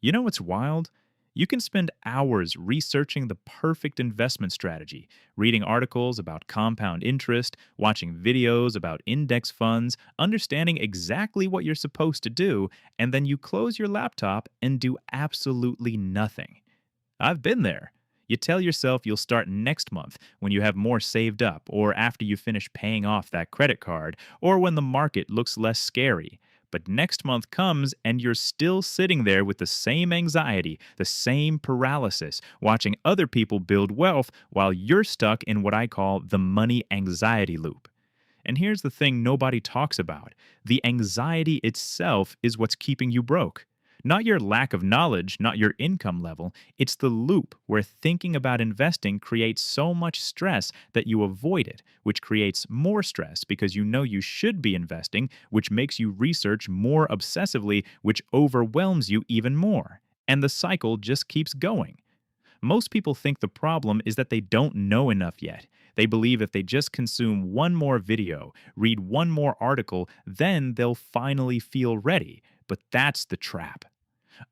You know what's wild? You can spend hours researching the perfect investment strategy, reading articles about compound interest, watching videos about index funds, understanding exactly what you're supposed to do, and then you close your laptop and do absolutely nothing. I've been there. You tell yourself you'll start next month when you have more saved up, or after you finish paying off that credit card, or when the market looks less scary. But next month comes and you're still sitting there with the same anxiety, the same paralysis, watching other people build wealth while you're stuck in what I call the money anxiety loop. And here's the thing nobody talks about: the anxiety itself is what's keeping you broke. Not your lack of knowledge, not your income level. It's the loop where thinking about investing creates so much stress that you avoid it, which creates more stress because you know you should be investing, which makes you research more obsessively, which overwhelms you even more. And the cycle just keeps going. Most people think the problem is that they don't know enough yet. They believe if they just consume one more video, read one more article, then they'll finally feel ready. But that's the trap.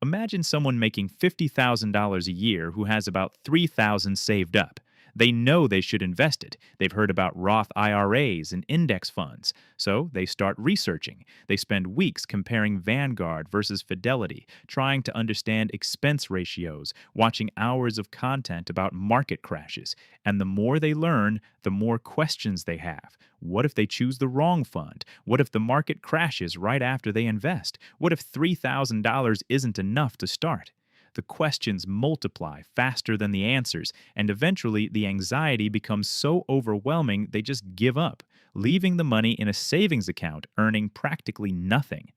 Imagine someone making $50,000 a year who has about 3,000 saved up. They know they should invest it. They've heard about Roth IRAs and index funds. So they start researching. They spend weeks comparing Vanguard versus Fidelity, trying to understand expense ratios, watching hours of content about market crashes. And the more they learn, the more questions they have. What if they choose the wrong fund? What if the market crashes right after they invest? What if $3,000 isn't enough to start? The questions multiply faster than the answers, and eventually the anxiety becomes so overwhelming they just give up, leaving the money in a savings account earning practically nothing.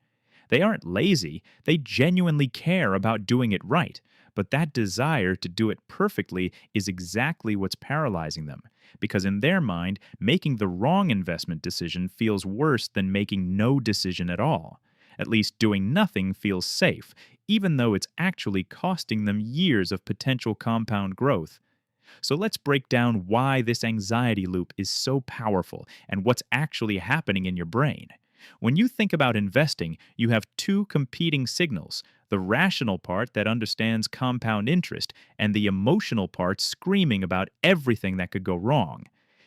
They aren't lazy, they genuinely care about doing it right, but that desire to do it perfectly is exactly what's paralyzing them. Because in their mind, making the wrong investment decision feels worse than making no decision at all. At least doing nothing feels safe, even though it's actually costing them years of potential compound growth. So let's break down why this anxiety loop is so powerful and what's actually happening in your brain. When you think about investing, you have two competing signals: the rational part that understands compound interest, and the emotional part screaming about everything that could go wrong.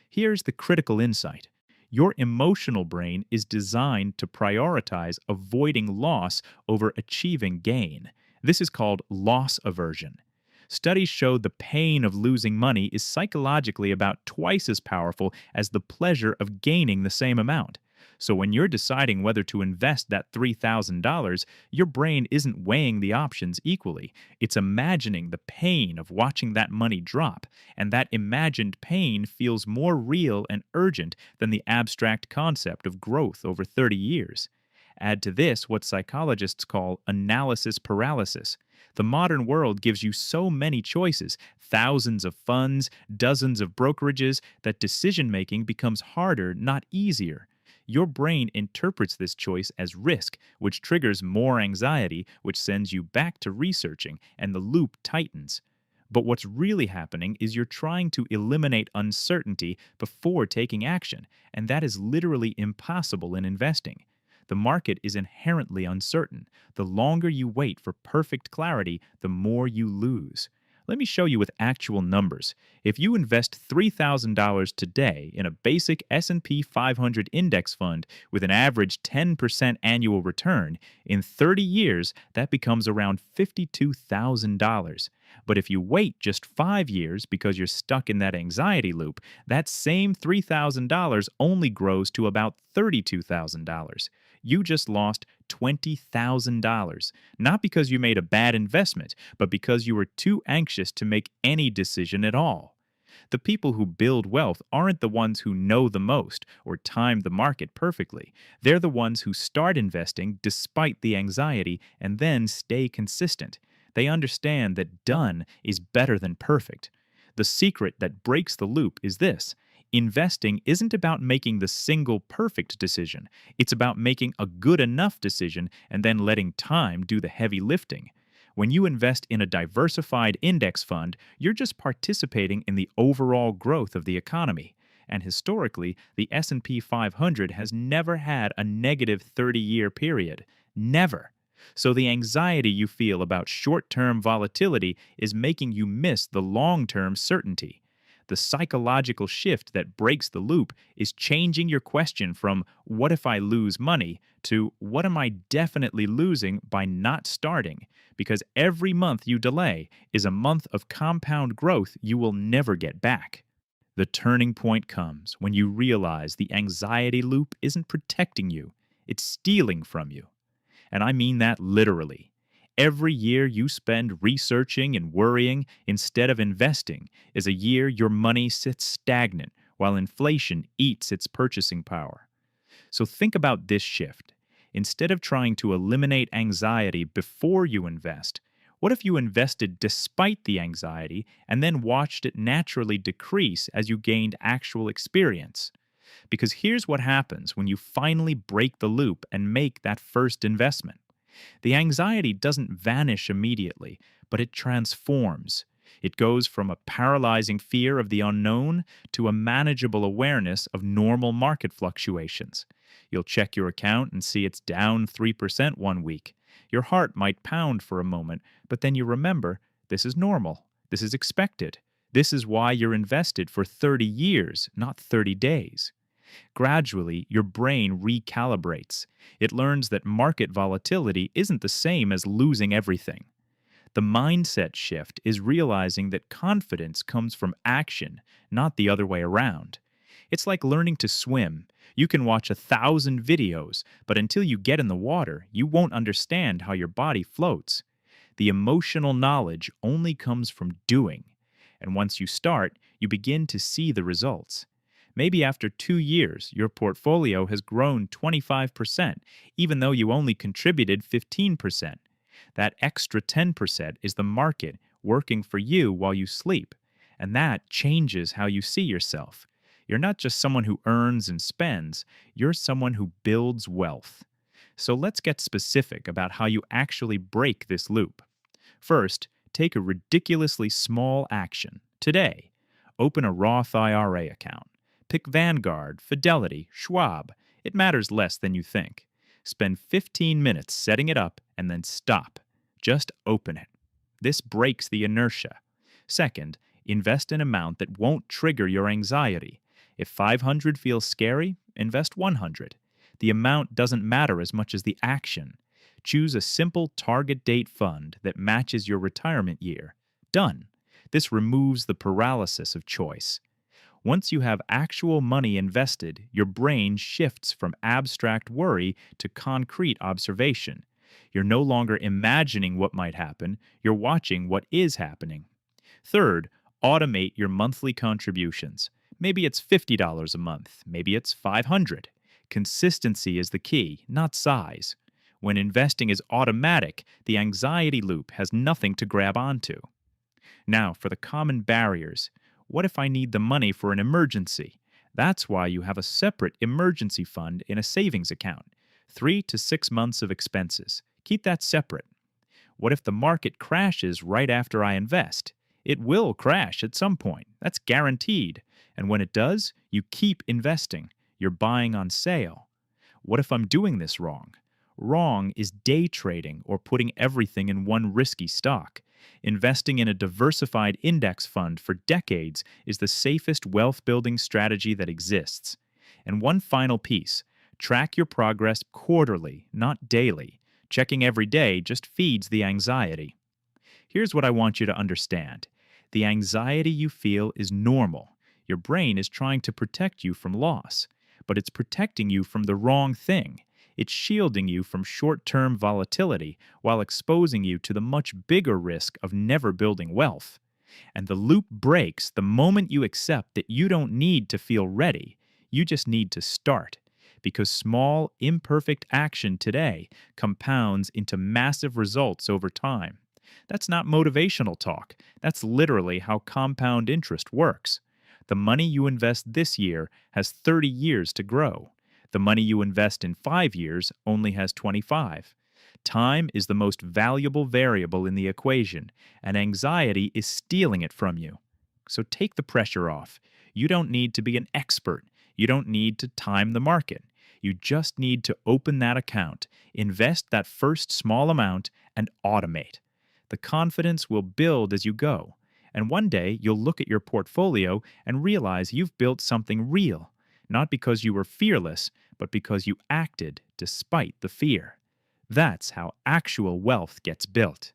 Here's the critical insight: your emotional brain is designed to prioritize avoiding loss over achieving gain. This is called loss aversion. Studies show the pain of losing money is psychologically about twice as powerful as the pleasure of gaining the same amount. So when you're deciding whether to invest that $3,000, your brain isn't weighing the options equally. It's imagining the pain of watching that money drop, and that imagined pain feels more real and urgent than the abstract concept of growth over 30 years. Add to this what psychologists call analysis paralysis. The modern world gives you so many choices, thousands of funds, dozens of brokerages, that decision making becomes harder, not easier. Your brain interprets this choice as risk, which triggers more anxiety, which sends you back to researching, and the loop tightens. But what's really happening is you're trying to eliminate uncertainty before taking action, and that is literally impossible in investing. The market is inherently uncertain. The longer you wait for perfect clarity, the more you lose. Let me show you with actual numbers. If you invest $3,000 today in a basic S&P 500 index fund with an average 10% annual return, in 30 years that becomes around $52,000. But if you wait just 5 years because you're stuck in that anxiety loop, that same $3,000 only grows to about $32,000. You just lost $20,000, not because you made a bad investment, but because you were too anxious to make any decision at all. The people who build wealth aren't the ones who know the most or time the market perfectly. They're the ones who start investing despite the anxiety and then stay consistent. They understand that done is better than perfect. The secret that breaks the loop is this: investing isn't about making the single perfect decision. It's about making a good enough decision and then letting time do the heavy lifting. When you invest in a diversified index fund, you're just participating in the overall growth of the economy. And historically, the S&P 500 has never had a negative 30-year period. Never. So the anxiety you feel about short term volatility is making you miss the long term certainty. The psychological shift that breaks the loop is changing your question from what if I lose money to what am I definitely losing by not starting? Because every month you delay is a month of compound growth you will never get back. The turning point comes when you realize the anxiety loop isn't protecting you, it's stealing from you. And I mean that literally. Every year you spend researching and worrying instead of investing is a year your money sits stagnant while inflation eats its purchasing power. So think about this shift. Instead of trying to eliminate anxiety before you invest, what if you invested despite the anxiety and then watched it naturally decrease as you gained actual experience? Because here's what happens when you finally break the loop and make that first investment. The anxiety doesn't vanish immediately, but it transforms. It goes from a paralyzing fear of the unknown to a manageable awareness of normal market fluctuations. You'll check your account and see it's down 3% one week. Your heart might pound for a moment, but then you remember this is normal. This is expected. This is why you're invested for 30 years, not 30 days. Gradually, your brain recalibrates. It learns that market volatility isn't the same as losing everything. The mindset shift is realizing that confidence comes from action, not the other way around. It's like learning to swim. You can watch 1,000 videos, but until you get in the water, you won't understand how your body floats. The emotional knowledge only comes from doing. And once you start, you begin to see the results. Maybe after 2 years, your portfolio has grown 25%, even though you only contributed 15%. That extra 10% is the market working for you while you sleep, and that changes how you see yourself. You're not just someone who earns and spends, you're someone who builds wealth. So let's get specific about how you actually break this loop. First, take a ridiculously small action. Today, open a Roth IRA account. Pick Vanguard, Fidelity, Schwab. It matters less than you think. Spend 15 minutes setting it up and then stop. Just open it. This breaks the inertia. Second, invest an amount that won't trigger your anxiety. If 500 feels scary, invest 100. The amount doesn't matter as much as the action. Choose a simple target date fund that matches your retirement year. Done. This removes the paralysis of choice. Once you have actual money invested, your brain shifts from abstract worry to concrete observation. You're no longer imagining what might happen, you're watching what is happening. Third, automate your monthly contributions. Maybe it's $50 a month, maybe it's $500. Consistency is the key, not size. When investing is automatic, the anxiety loop has nothing to grab onto. Now, for the common barriers. What if I need the money for an emergency? That's why you have a separate emergency fund in a savings account. 3 to 6 months of expenses. Keep that separate. What if the market crashes right after I invest? It will crash at some point. That's guaranteed. And when it does, you keep investing. You're buying on sale. What if I'm doing this wrong? Wrong is day trading or putting everything in one risky stock. Investing in a diversified index fund for decades is the safest wealth building strategy that exists. And one final piece, track your progress quarterly, not daily. Checking every day just feeds the anxiety. Here's what I want you to understand. The anxiety you feel is normal. Your brain is trying to protect you from loss, but it's protecting you from the wrong thing. It's shielding you from short-term volatility while exposing you to the much bigger risk of never building wealth. And the loop breaks the moment you accept that you don't need to feel ready. You just need to start. Because small, imperfect action today compounds into massive results over time. That's not motivational talk. That's literally how compound interest works. The money you invest this year has 30 years to grow. The money you invest in 5 years only has 25. Time is the most valuable variable in the equation, and anxiety is stealing it from you. So take the pressure off. You don't need to be an expert. You don't need to time the market. You just need to open that account, invest that first small amount, and automate. The confidence will build as you go. And one day you'll look at your portfolio and realize you've built something real, not because you were fearless, but because you acted despite the fear. That's how actual wealth gets built.